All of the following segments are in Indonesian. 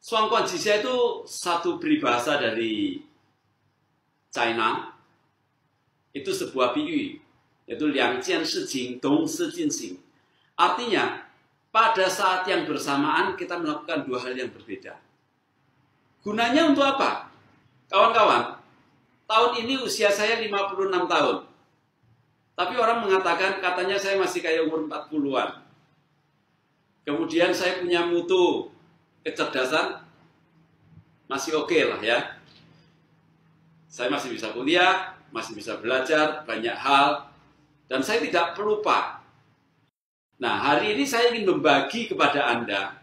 Zhuangguanjixia itu satu peribahasa dari China. Itu sebuah biyu, yaitu liang jian shijing dong shi jin xing. Artinya, pada saat yang bersamaan kita melakukan dua hal yang berbeda. Gunanya untuk apa? Kawan-kawan, tahun ini usia saya 56 tahun. Tapi orang mengatakan katanya saya masih kayak umur 40-an. Kemudian saya punya mutu kecerdasan masih oke lah ya. Saya masih bisa kuliah, masih bisa belajar banyak hal, dan saya tidak pelupa. Nah, hari ini saya ingin membagi kepada Anda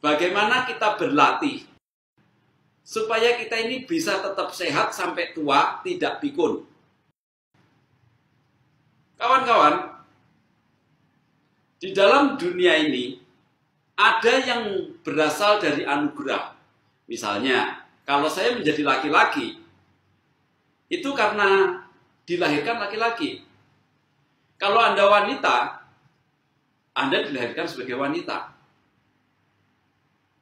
bagaimana kita berlatih supaya kita ini bisa tetap sehat sampai tua, tidak pikun. Kawan-kawan, di dalam dunia ini ada yang berasal dari anugerah. Misalnya, kalau saya menjadi laki-laki, itu karena dilahirkan laki-laki. Kalau Anda wanita, Anda dilahirkan sebagai wanita.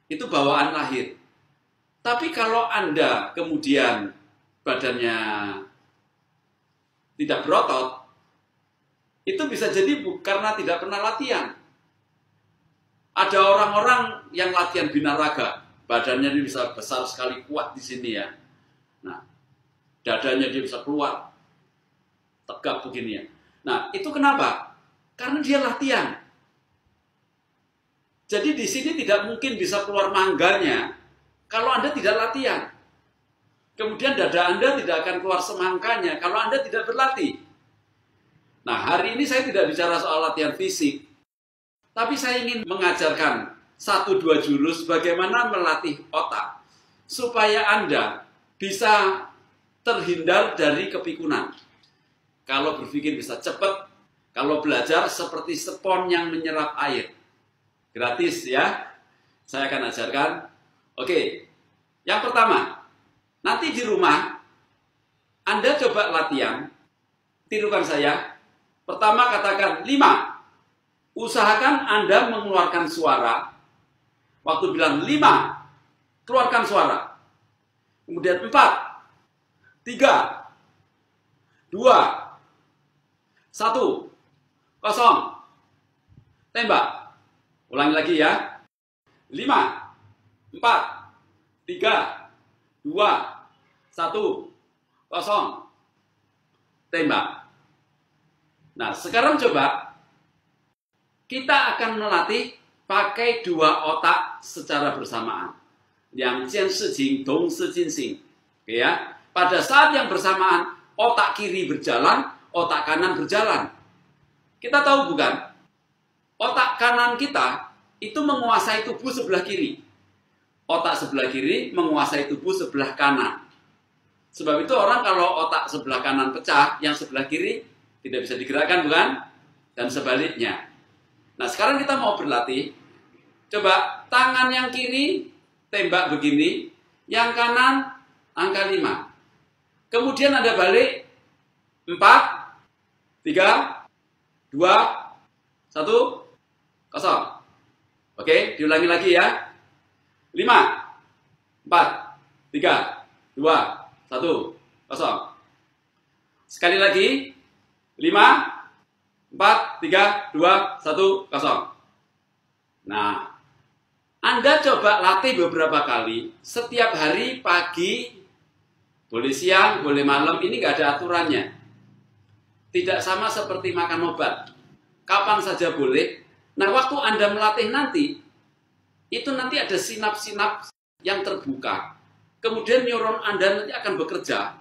Itu bawaan lahir. Tapi kalau Anda kemudian badannya tidak berotot, itu bisa jadi karena tidak pernah latihan. Ada orang-orang yang latihan binaraga, badannya dia bisa besar sekali, kuat di sini ya. Nah, dadanya dia bisa keluar, tegap begini ya. Nah, itu kenapa? Karena dia latihan. Jadi di sini tidak mungkin bisa keluar mangganya kalau Anda tidak latihan. Kemudian dada Anda tidak akan keluar semangkanya kalau Anda tidak berlatih. Nah, hari ini saya tidak bicara soal latihan fisik, tapi saya ingin mengajarkan 1-2 jurus bagaimana melatih otak supaya Anda bisa terhindar dari kepikunan. Kalau berpikir bisa cepat, kalau belajar seperti spons yang menyerap air. Gratis ya, saya akan ajarkan. Oke, yang pertama, nanti di rumah Anda coba latihan, tirukan saya. Pertama katakan 5. Usahakan Anda mengeluarkan suara. Waktu bilang 5, keluarkan suara. Kemudian 4, 3, 2, 1, kosong. Tembak. Ulangi lagi ya. 5, 4, 3, 2, 1, kosong. Tembak. Nah, sekarang coba kita akan melatih pakai 2 otak secara bersamaan. Liang jian shijing dong shi jin xing. Oke ya. Pada saat yang bersamaan, otak kiri berjalan, otak kanan berjalan. Kita tahu bukan? Otak kanan kita itu menguasai tubuh sebelah kiri. Otak sebelah kiri menguasai tubuh sebelah kanan. Sebab itu orang kalau otak sebelah kanan pecah, yang sebelah kiri tidak bisa digerakkan, bukan? Dan sebaliknya. Nah, sekarang kita mau berlatih. Coba tangan yang kiri tembak begini, yang kanan angka 5. Kemudian Anda balik 4, 3, 2, 1, kosong. Oke, diulangi lagi ya. 5, 4, 3, 2, 1, kosong. Sekali lagi. 5, 4, 3, 2, 1, kosong. Nah, Anda coba latih beberapa kali. Setiap hari pagi, boleh siang, boleh malam, ini nggak ada aturannya. Tidak sama seperti makan obat. Kapan saja boleh. Nah, waktu Anda melatih nanti, itu nanti ada sinap-sinap yang terbuka. Kemudian neuron Anda nanti akan bekerja,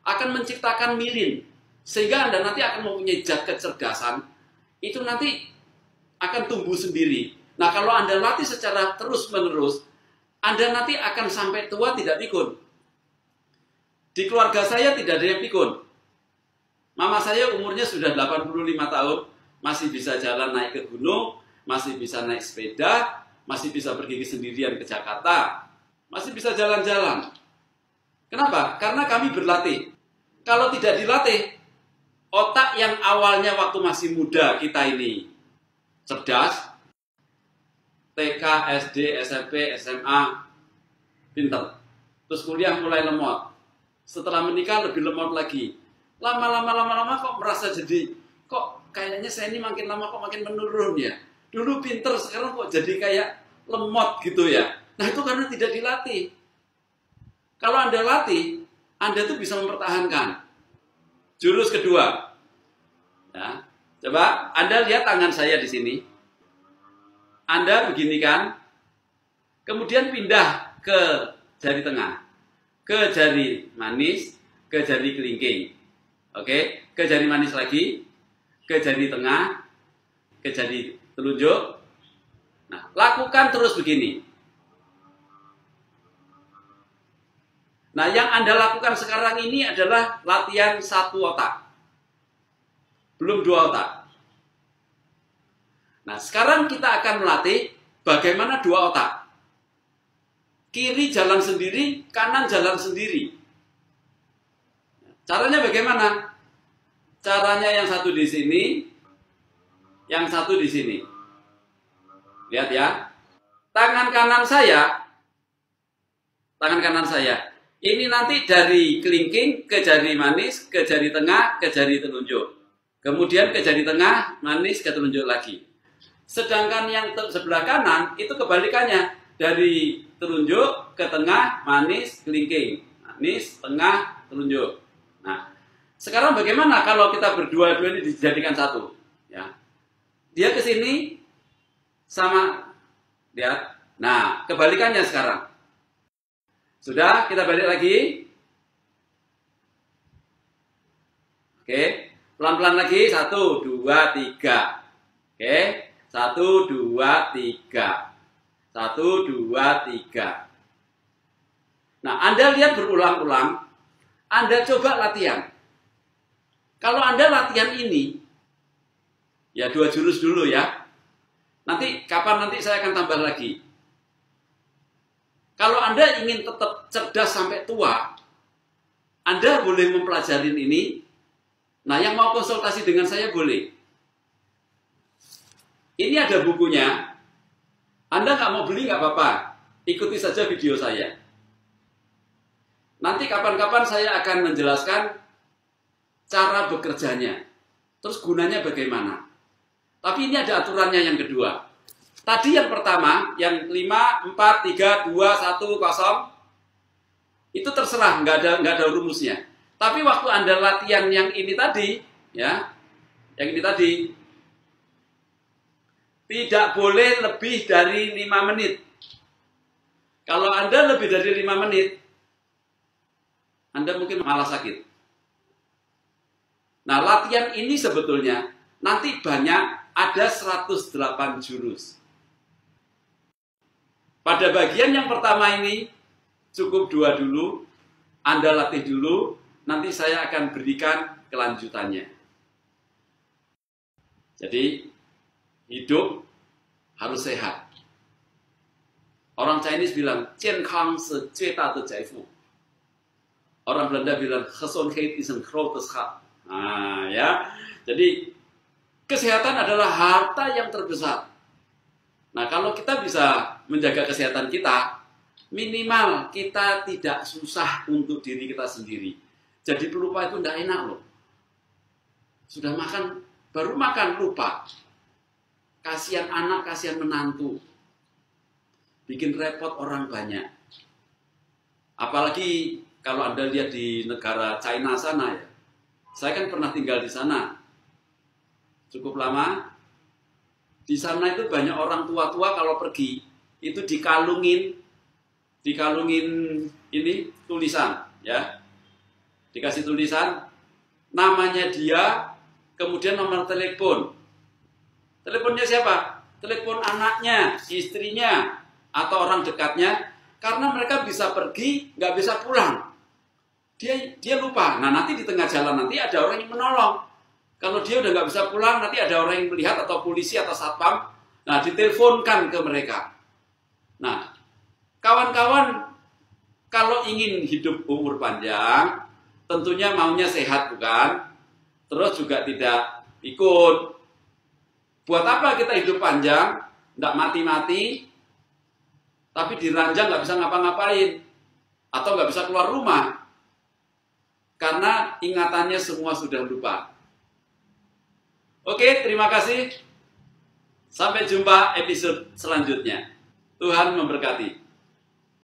akan menciptakan mielin. Sehingga Anda nanti akan mempunyai zat kecerdasan, itu nanti akan tumbuh sendiri. Nah, kalau Anda latih secara terus-menerus, Anda nanti akan sampai tua tidak pikun. Di keluarga saya tidak ada yang pikun. Mama saya umurnya sudah 85 tahun, masih bisa jalan naik ke gunung, masih bisa naik sepeda, masih bisa pergi sendirian ke Jakarta, masih bisa jalan-jalan. Kenapa? Karena kami berlatih. Kalau tidak dilatih, otak yang awalnya waktu masih muda kita ini cerdas, TK, SD, SMP, SMA, pinter. Terus kuliah mulai lemot. Setelah menikah lebih lemot lagi. Lama-lama kok merasa jadi, kok kayaknya saya ini makin lama kok makin menurun ya. Dulu pinter, sekarang kok jadi kayak lemot gitu ya. Nah itu karena tidak dilatih. Kalau Anda latih, Anda tuh bisa mempertahankan. Jurus kedua. Ya. Coba Anda lihat tangan saya di sini. Anda begini kan. Kemudian pindah ke jari tengah. Ke jari manis, ke jari kelingking. Oke, ke jari manis lagi, ke jari tengah, ke jari telunjuk. Nah, lakukan terus begini. Nah, yang Anda lakukan sekarang ini adalah latihan satu otak. Belum dua otak. Nah, sekarang kita akan melatih bagaimana dua otak. Kiri jalan sendiri, kanan jalan sendiri. Caranya bagaimana? Caranya yang satu di sini, yang satu di sini. Lihat ya. Tangan kanan saya, ini nanti dari kelingking ke jari manis, ke jari tengah, ke jari telunjuk. Kemudian ke jari tengah, manis, ke telunjuk lagi. Sedangkan yang sebelah kanan itu kebalikannya. Dari telunjuk ke tengah, manis, kelingking. Manis, tengah, telunjuk. Nah, sekarang bagaimana kalau kita berdua-dua ini dijadikan satu? Ya. Dia ke sini sama, lihat. Nah, kebalikannya sekarang. Sudah, kita balik lagi. Oke, pelan-pelan lagi. 1, 2, 3. Oke, 1, 2, 3. 1, 2, 3. Nah, Anda lihat berulang-ulang, Anda coba latihan. Kalau Anda latihan ini, ya 2 jurus dulu ya. Nanti, kapan nanti saya akan tambah lagi. Kalau Anda ingin tetap cerdas sampai tua, Anda boleh mempelajari ini. Nah, yang mau konsultasi dengan saya boleh. Ini ada bukunya. Anda nggak mau beli nggak apa-apa, ikuti saja video saya. Nanti kapan-kapan saya akan menjelaskan cara bekerjanya, terus gunanya bagaimana. Tapi ini ada aturannya yang kedua. Tadi yang pertama, yang 5, 4, 3, 2, 1, 0, itu terserah, nggak ada rumusnya. Tapi waktu Anda latihan yang ini tadi, ya, yang ini tadi, tidak boleh lebih dari 5 menit. Kalau Anda lebih dari 5 menit, Anda mungkin malah sakit. Nah, latihan ini sebetulnya nanti banyak, ada 108 jurus. Pada bagian yang pertama ini, cukup 2 dulu, Anda latih dulu, nanti saya akan berikan kelanjutannya. Jadi, hidup harus sehat. Orang Chinese bilang, 健康是最大的财富. Orang Belanda bilang, gezondheid is een grote schat. Nah, ya. Jadi, kesehatan adalah harta yang terbesar. Nah, kalau kita bisa menjaga kesehatan kita, minimal kita tidak susah untuk diri kita sendiri. Jadi pelupa itu tidak enak loh. Sudah makan, baru makan lupa. Kasihan anak, kasihan menantu. Bikin repot orang banyak. Apalagi kalau Anda lihat di negara China sana ya. Saya kan pernah tinggal di sana. Cukup lama. Di sana itu banyak orang tua-tua kalau pergi. Itu dikalungin ini tulisan. Ya. Dikasih tulisan. Namanya dia, kemudian nomor telepon. Teleponnya siapa? Telepon anaknya, istrinya, atau orang dekatnya. Karena mereka bisa pergi, nggak bisa pulang. Dia lupa. Nah, nanti di tengah jalan nanti ada orang yang menolong. Kalau dia udah nggak bisa pulang, nanti ada orang yang melihat, atau polisi, atau satpam. Nah, diteleponkan ke mereka. Nah, kawan-kawan, kalau ingin hidup umur panjang, tentunya maunya sehat, bukan? Terus juga tidak ikut. Buat apa kita hidup panjang? nggak mati-mati, tapi diranjang nggak bisa ngapa-ngapain, atau nggak bisa keluar rumah, karena ingatannya semua sudah lupa. Oke, terima kasih. Sampai jumpa episode selanjutnya. Tuhan memberkati.